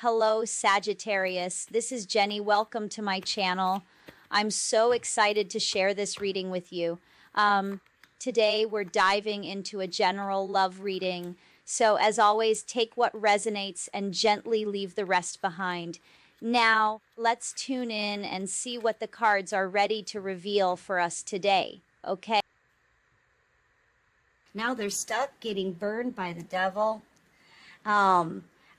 Hello, Sagittarius. This is Jenny. Welcome to my channel. I'm so excited to share this reading with you. Today, we're diving into a general love reading. So, as always, take what resonates and gently leave the rest behind. Now, let's tune in and see what the cards are ready to reveal for us today. Okay? Now they're stuck getting burned by the devil.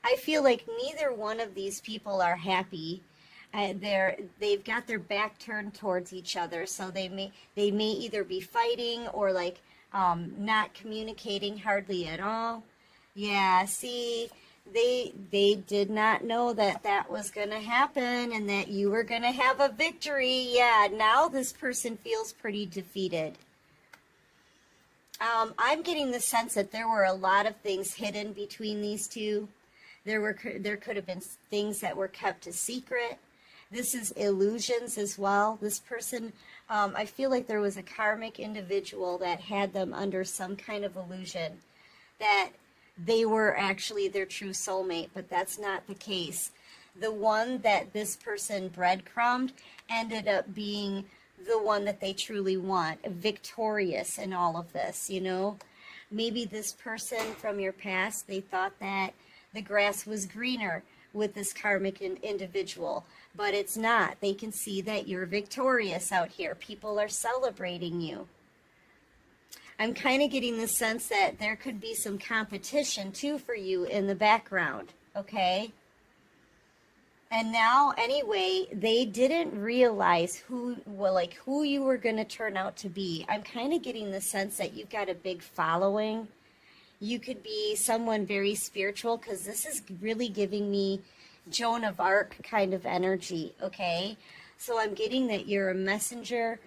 I feel like neither one of these people are happy. They've got their back turned towards each other, so they may either be fighting or not communicating hardly at all. Yeah, see, they did not know that that was going to happen and that you were going to have a victory. Yeah, now this person feels pretty defeated. I'm getting the sense that there were a lot of things hidden between these two. There could have been things that were kept a secret. This is illusions as well. This person, I feel like there was a karmic individual that had them under some kind of illusion that they were actually their true soulmate, but that's not the case. The one that this person breadcrumbed ended up being the one that they truly want, victorious in all of this, you know. Maybe this person from your past, they thought that the grass was greener with this karmic individual, but it's not. They can see that you're victorious out here. People are celebrating you. I'm kind of getting the sense that there could be some competition too for you in the background, okay? And now, anyway, they didn't realize who you were going to turn out to be. I'm kind of getting the sense that you've got a big following. You could be someone very spiritual, because this is really giving me Joan of Arc kind of energy, okay? So I'm getting that you're a messenger,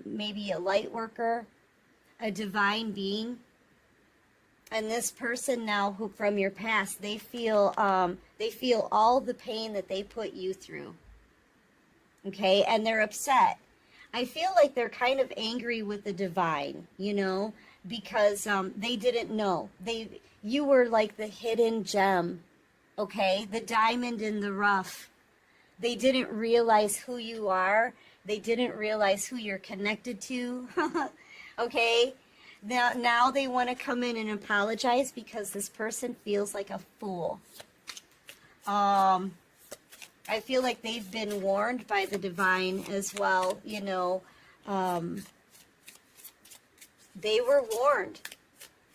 maybe a light worker, a divine being. And this person now, who from your past, they feel all the pain that they put you through, okay? And they're upset. I feel like they're kind of angry with the divine, you know, because they didn't know. You were like the hidden gem, okay? The diamond in the rough. They didn't realize who you are. They didn't realize who you're connected to, okay? Now they want to come in and apologize because this person feels like a fool. I feel like they've been warned by the divine as well, you know. They were warned,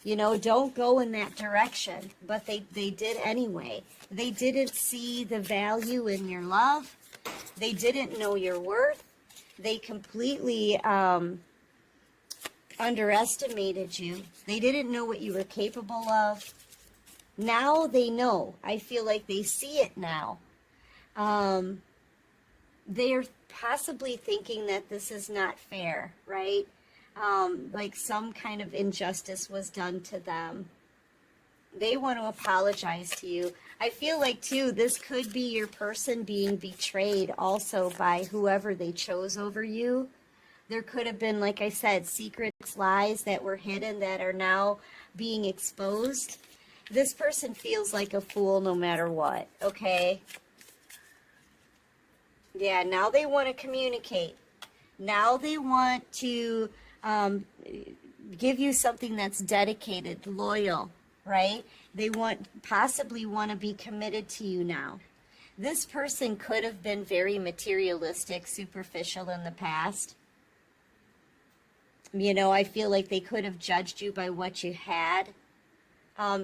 you know, don't go in that direction. But they did anyway. They didn't see the value in your love. They didn't know your worth. They completely underestimated you. They didn't know what you were capable of. Now they know. I feel like they see it now. They're possibly thinking that this is not fair, right? Like some kind of injustice was done to them. They want to apologize to you. I feel like, too, this could be your person being betrayed also by whoever they chose over you. There could have been, like I said, secrets, lies that were hidden that are now being exposed. This person feels like a fool no matter what, okay? Yeah, now they want to communicate. Now they want to give you something that's dedicated, loyal, right? They possibly want to be committed to you now. This person could have been very materialistic, superficial in the past. You know, I feel like they could have judged you by what you had.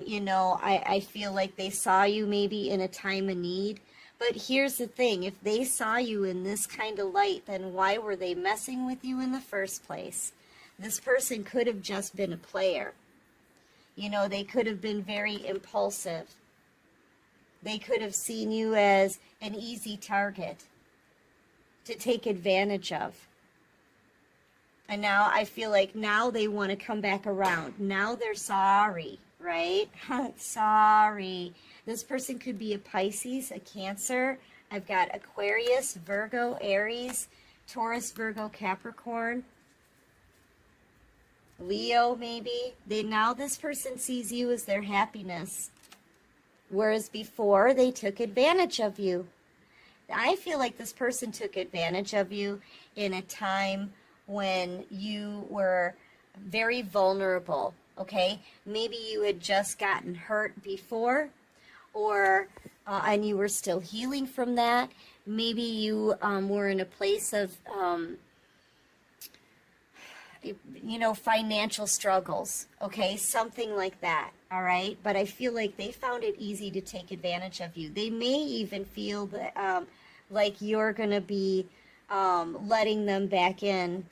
You know, I feel like they saw you maybe in a time of need. But here's the thing. If they saw you in this kind of light, then why were they messing with you in the first place? This person could have just been a player. You know, they could have been very impulsive. They could have seen you as an easy target to take advantage of. And now I feel like now they want to come back around. Now they're sorry, right? Sorry. This person could be a Pisces, a Cancer. I've got Aquarius, Virgo, Aries, Taurus, Virgo, Capricorn, Leo maybe. Now this person sees you as their happiness. Whereas before, they took advantage of you. I feel like this person took advantage of you in a time when you were very vulnerable, okay? Maybe you had just gotten hurt before, or and you were still healing from that. Maybe you were in a place of financial struggles, okay? Something like that, all right? But I feel like they found it easy to take advantage of you. They may even feel that like you're going to be letting them back in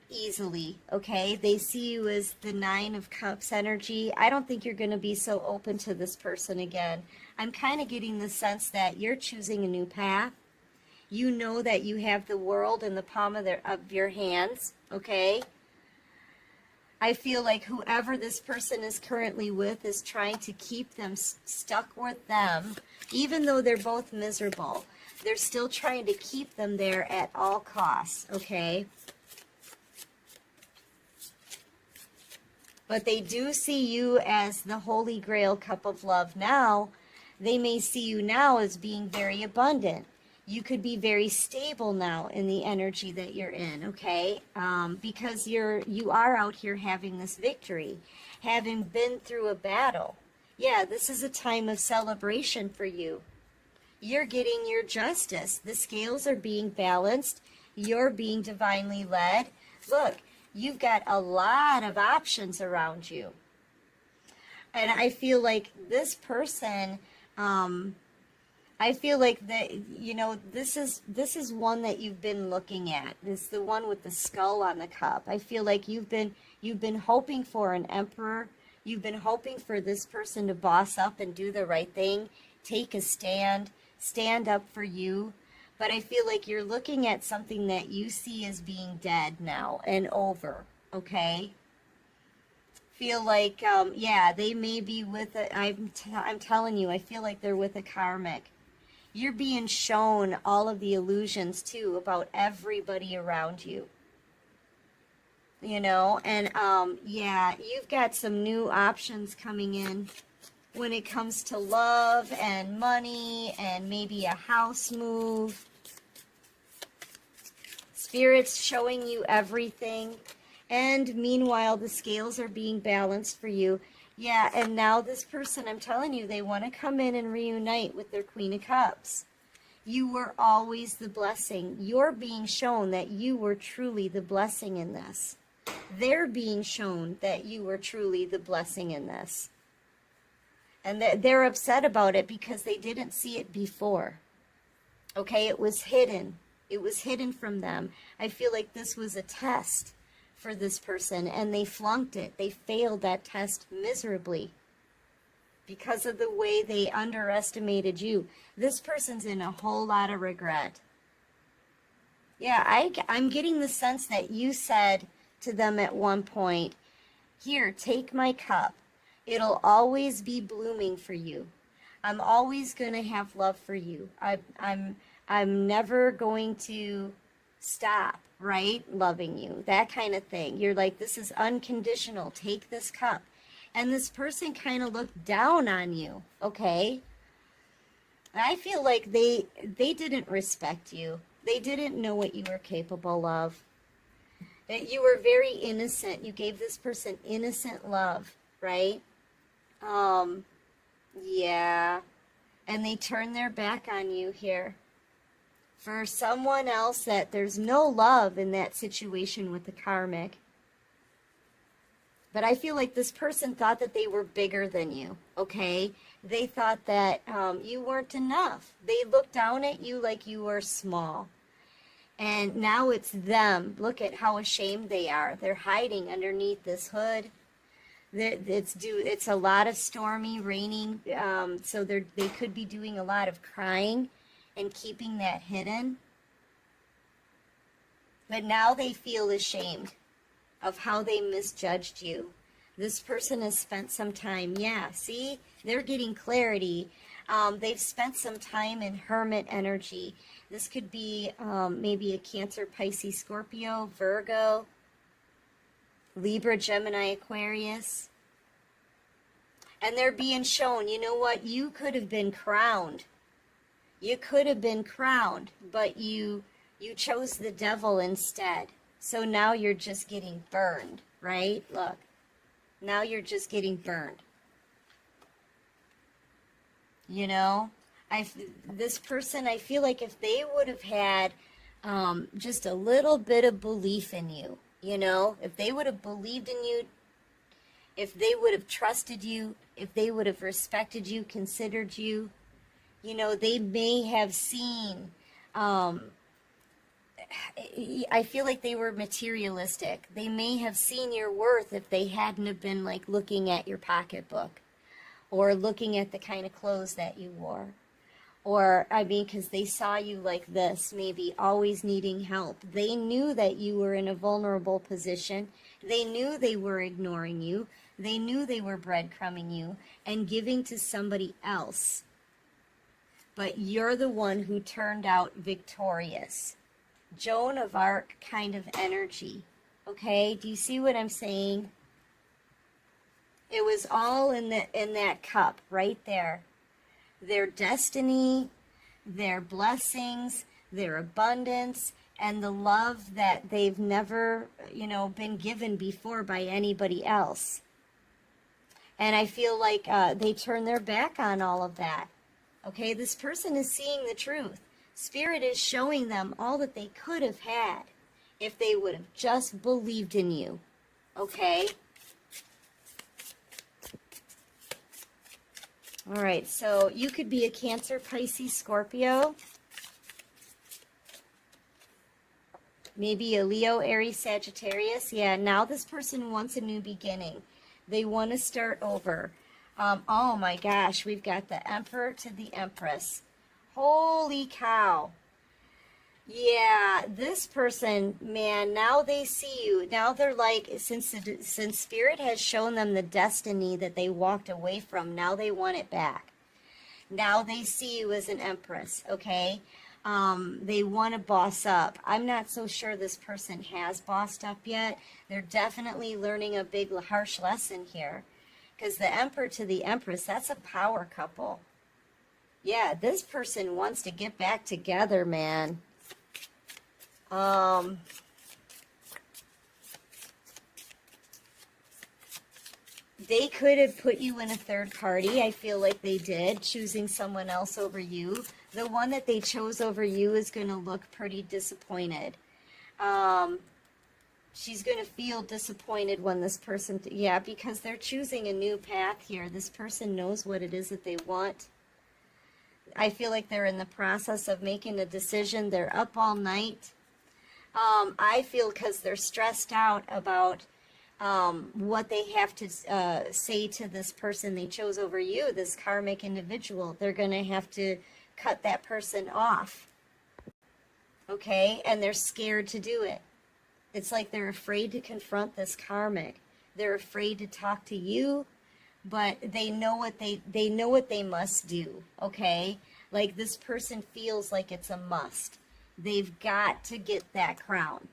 easily, okay? They see you as the Nine of Cups energy. I don't think you're going to be so open to this person again. I'm kind of getting the sense that you're choosing a new path. You know that you have the world in the palm of your hands, okay? I feel like whoever this person is currently with is trying to keep them stuck with them, even though they're both miserable. They're still trying to keep them there at all costs, okay? But they do see you as the Holy Grail cup of love now. They may see you now as being very abundant. You could be very stable now in the energy that you're in, okay? Because you are out here having this victory, having been through a battle. Yeah, this is a time of celebration for you. You're getting your justice. The scales are being balanced. You're being divinely led. Look, you've got a lot of options around you. And I feel like this person, I feel like that, this is one that you've been looking at. It's the one with the skull on the cup. I feel like you've been hoping for an emperor. You've been hoping for this person to boss up and do the right thing, take a stand up for you. But I feel like you're looking at something that you see as being dead now and over, okay? Feel like, they may be with I'm telling you, I feel like they're with a karmic. You're being shown all of the illusions, too, about everybody around you. And, you've got some new options coming in when it comes to love and money and maybe a house move. Spirit's showing you everything. And meanwhile, the scales are being balanced for you. Yeah, and now this person, I'm telling you, they want to come in and reunite with their Queen of Cups. You were always the blessing. You're being shown that you were truly the blessing in this. They're being shown that you were truly the blessing in this. And they're upset about it because they didn't see it before. Okay, it was hidden. It was hidden from them. I feel like this was a test for this person, and they flunked it. They failed that test miserably because of the way they underestimated you. This person's in a whole lot of regret. Yeah, I'm getting the sense that you said to them at one point, here, take my cup. It'll always be blooming for you. I'm always going to have love for you. I'm never going to stop, right? Loving you, that kind of thing. You're like, this is unconditional. Take this cup. And this person kind of looked down on you, okay? I feel like they didn't respect you. They didn't know what you were capable of. That you were very innocent. You gave this person innocent love, right? Yeah. And they turned their back on you here. For someone else that there's no love in that situation with the karmic. But I feel like this person thought that they were bigger than you, okay? They thought that you weren't enough. They looked down at you like you were small. And now it's them. Look at how ashamed they are. They're hiding underneath this hood. It's a lot of stormy, raining, so they could be doing a lot of crying and keeping that hidden. But now they feel ashamed of how they misjudged you. This person has spent some time. Yeah, see? They're getting clarity. They've spent some time in hermit energy. This could be maybe a Cancer, Pisces, Scorpio, Virgo, Libra, Gemini, Aquarius. And they're being shown, you know what, you could have been crowned. You could have been crowned, but you chose the devil instead. So now you're just getting burned, right? Look, now you're just getting burned. You know, this person, I feel like if they would have had just a little bit of belief in you, you know, if they would have believed in you, if they would have trusted you, if they would have respected you, considered you, you know, they may have seen, I feel like they were materialistic. They may have seen your worth if they hadn't have been like looking at your pocketbook or looking at the kind of clothes that you wore. Or, I mean, because they saw you like this, maybe always needing help. They knew that you were in a vulnerable position. They knew they were ignoring you. They knew they were breadcrumbing you and giving to somebody else. But you're the one who turned out victorious. Joan of Arc kind of energy. Okay? Do you see what I'm saying? It was all in that cup right there. Their destiny, their blessings, their abundance, and the love that they've never, you know, been given before by anybody else. And I feel like they turn their back on all of that. Okay, this person is seeing the truth. Spirit is showing them all that they could have had if they would have just believed in you. Okay? All right, so you could be a Cancer, Pisces, Scorpio. Maybe a Leo, Aries, Sagittarius. Yeah, now this person wants a new beginning. They want to start over. Oh my gosh, we've got the Emperor to the Empress. Holy cow. Yeah, this person, man, now they see you. Now they're like, since Spirit has shown them the destiny that they walked away from, now they want it back. Now they see you as an Empress, okay? They want to boss up. I'm not so sure this person has bossed up yet. They're definitely learning a big, harsh lesson here. Because the Emperor to the Empress, that's a power couple. Yeah, this person wants to get back together, man. They could have put you in a third party. I feel like they did, choosing someone else over you. The one that they chose over you is going to look pretty disappointed. She's going to feel disappointed when this person, yeah, because they're choosing a new path here. This person knows what it is that they want. I feel like they're in the process of making a decision. They're up all night. I feel because they're stressed out about what they have to say to this person they chose over you, this karmic individual. They're going to have to cut that person off. Okay? And they're scared to do it. It's like they're afraid to confront this karmic. They're afraid to talk to you, but they know what they must do. Okay? Like this person feels like it's a must. They've got to get that crown.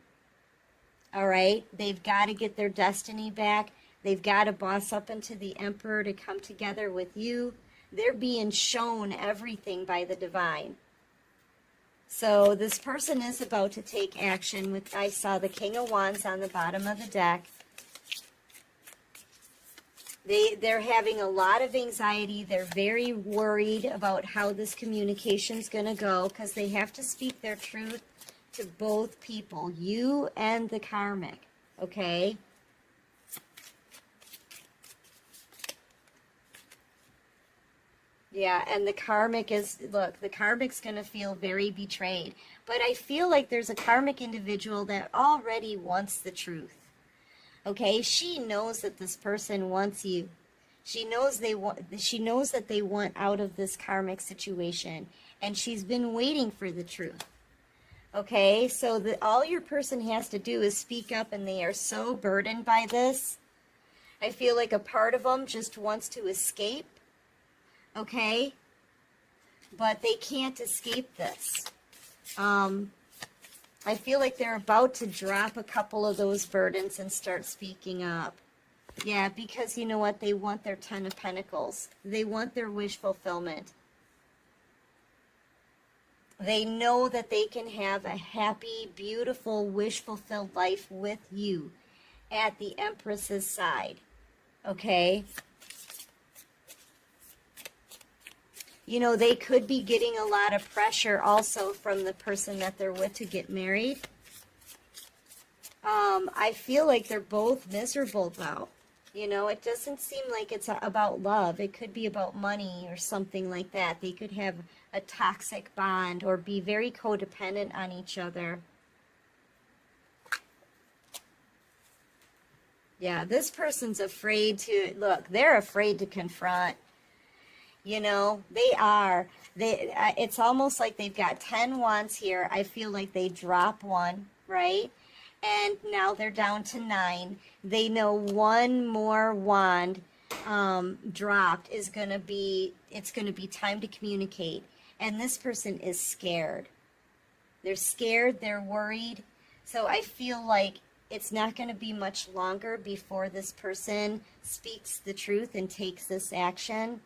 All right? They've got to get their destiny back. They've got to boss up into the Emperor to come together with you. They're being shown everything by the divine. So this person is about to take action. I saw the King of Wands on the bottom of the deck. They're having a lot of anxiety. They're very worried about how this communication's going to go because they have to speak their truth to both people, you and the karmic, okay? Yeah, and the karmic is, look, the karmic's going to feel very betrayed. But I feel like there's a karmic individual that already wants the truth. Okay, she knows that this person wants you. She knows that they want out of this karmic situation, and she's been waiting for the truth. Okay, so all your person has to do is speak up, and they are so burdened by this. I feel like a part of them just wants to escape. Okay, but they can't escape this. I feel like they're about to drop a couple of those burdens and start speaking up. Yeah, because you know what? They want their Ten of Pentacles. They want their wish fulfillment. They know that they can have a happy, beautiful, wish-fulfilled life with you at the Empress's side. Okay? You know, they could be getting a lot of pressure also from the person that they're with to get married. I feel like they're both miserable, though. You know, it doesn't seem like it's about love. It could be about money or something like that. They could have a toxic bond or be very codependent on each other. Yeah, this person's afraid to, look, they're afraid to confront. You know, they are. It's almost like they've got 10 wands here. I feel like they drop one, right? And now they're down to 9. They know one more wand dropped is going to be, it's going to be time to communicate. And this person is scared. They're scared, they're worried. So I feel like it's not going to be much longer before this person speaks the truth and takes this action.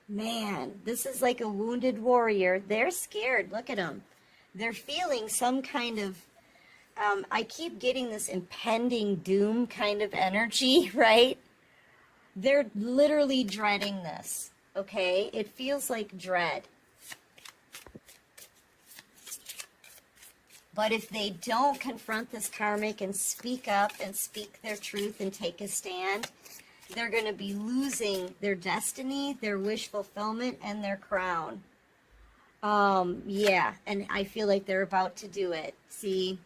Man, this is like a wounded warrior. They're scared. Look at them. They're feeling some kind of, I keep getting this impending doom kind of energy, right? They're literally dreading this, okay? It feels like dread. But if they don't confront this karmic and speak up and speak their truth and take a stand, they're going to be losing their destiny, their wish fulfillment, and their crown. Yeah, and I feel like they're about to do it. See,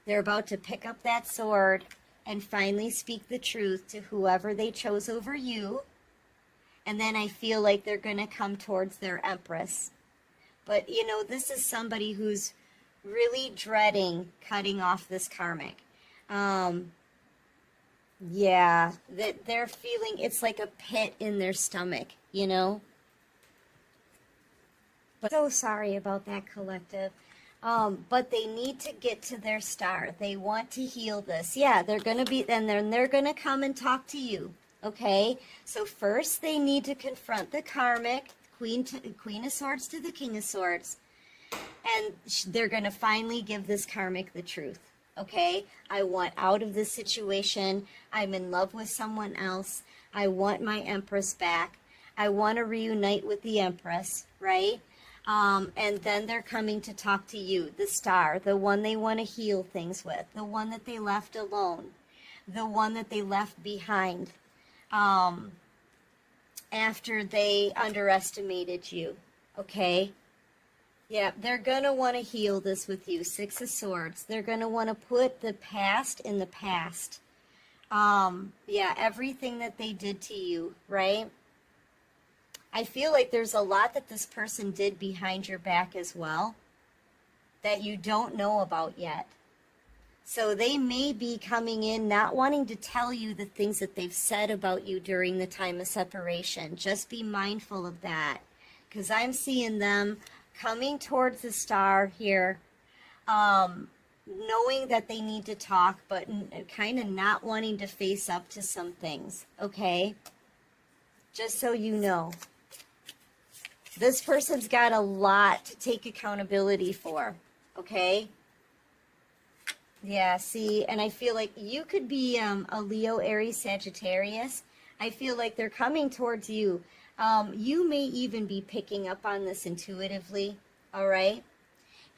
they're about to pick up that sword and finally speak the truth to whoever they chose over you. And then I feel like they're going to come towards their Empress. But, you know, this is somebody who's really dreading cutting off this karmic. Yeah, that they're feeling it's like a pit in their stomach, you know? But so sorry about that, collective. But they need to get to their star. They want to heal this. Yeah, they're going to be, and then they're going to come and talk to you. Okay? So first they need to confront the karmic, Queen of Swords to the King of Swords. And they're going to finally give this karmic the truth. Okay? I want out of this situation. I'm in love with someone else. I want my Empress back. I want to reunite with the Empress, right? And then they're coming to talk to you, the star, the one they want to heal things with, the one that they left alone, the one that they left behind after they underestimated you, okay? Yeah, they're going to want to heal this with you, Six of Swords. They're going to want to put the past in the past. Yeah, everything that they did to you, right? I feel like there's a lot that this person did behind your back as well that you don't know about yet. So they may be coming in not wanting to tell you the things that they've said about you during the time of separation. Just be mindful of that, because I'm seeing them coming towards the star here, knowing that they need to talk, but kind of not wanting to face up to some things, okay? Just so you know. This person's got a lot to take accountability for, okay? Yeah, see, and I feel like you could be a Leo, Aries, Sagittarius. I feel like they're coming towards you. You may even be picking up on this intuitively, all right?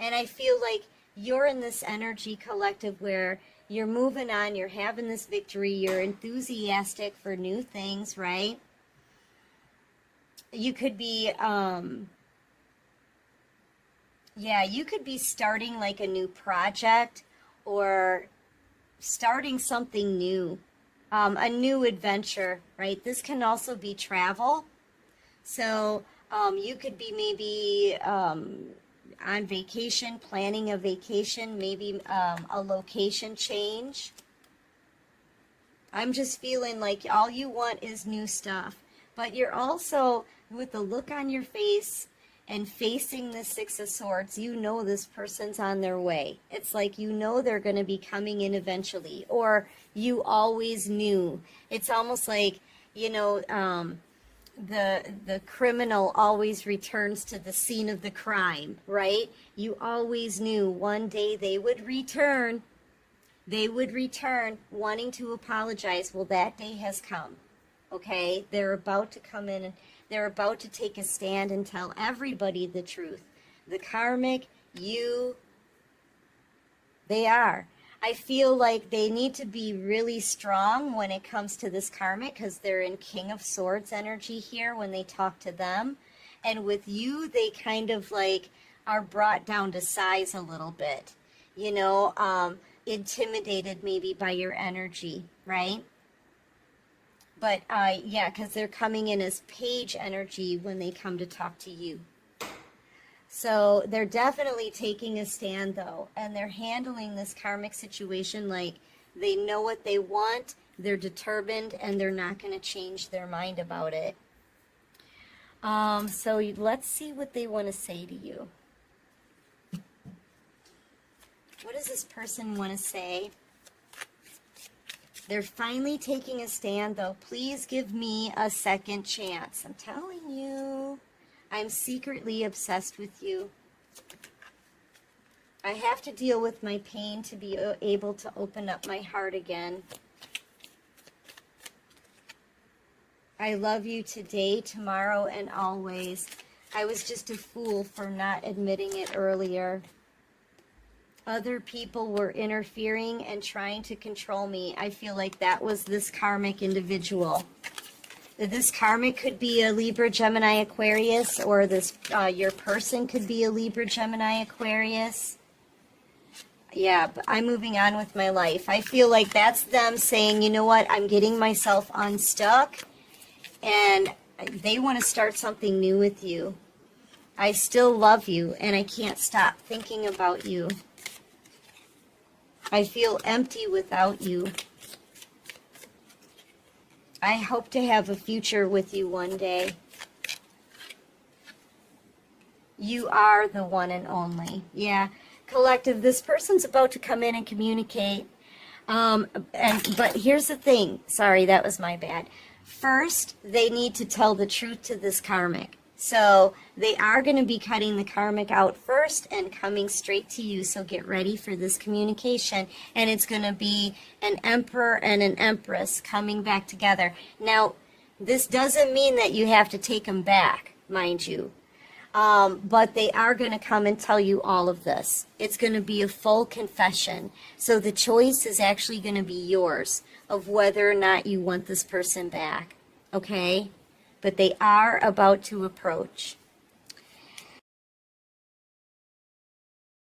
And I feel like you're in this energy collective where you're moving on, you're having this victory, you're enthusiastic for new things, right? You could be, yeah, you could be starting like a new project or starting something new, a new adventure, right? This can also be travel. So you could be maybe on vacation, planning a vacation, maybe a location change. I'm just feeling like all you want is new stuff. But you're also, with the look on your face, and facing the Six of Swords, you know this person's on their way. It's like you know they're going to be coming in eventually, or you always knew. It's almost like, you know, the criminal always returns to the scene of the crime, right? You always knew one day they would return. They would return wanting to apologize. Well, that day has come. Okay? They're about to come in and they're about to take a stand and tell everybody the truth. The karmic, you, they are. I feel like they need to be really strong when it comes to this karmic because they're in King of Swords energy here when they talk to them. And with you, they kind of like are brought down to size a little bit. You know, intimidated maybe by your energy, right? But yeah, because they're coming in as page energy when they come to talk to you. So they're definitely taking a stand though, and they're handling this karmic situation like they know what they want, they're determined, and they're not going to change their mind about it. So let's see what they want to say to you. What does this person want to say? They're finally taking a stand, though. Please give me a second chance. I'm telling you, I'm secretly obsessed with you. I have to deal with my pain to be able to open up my heart again. I love you today, tomorrow, and always. I was just a fool for not admitting it earlier. Other people were interfering and trying to control me. I feel like that was this karmic individual. This karmic could be a Libra, Gemini, Aquarius, or this your person could be a Libra, Gemini, Aquarius. Yeah, but I'm moving on with my life. I feel like that's them saying, you know what, I'm getting myself unstuck, and they want to start something new with you. I still love you, and I can't stop thinking about you. I feel empty without you. I hope to have a future with you one day. You are the one and only. Yeah, collective, this person's about to come in and communicate. But here's the thing. Sorry, that was my bad. First, they need to tell the truth to this karmic. So they are going to be cutting the karmic out first and coming straight to you. So get ready for this communication. And it's going to be an emperor and an empress coming back together. Now, this doesn't mean that you have to take them back, mind you. But they are going to come and tell you all of this. It's going to be a full confession. So the choice is actually going to be yours of whether or not you want this person back. Okay? But they are about to approach.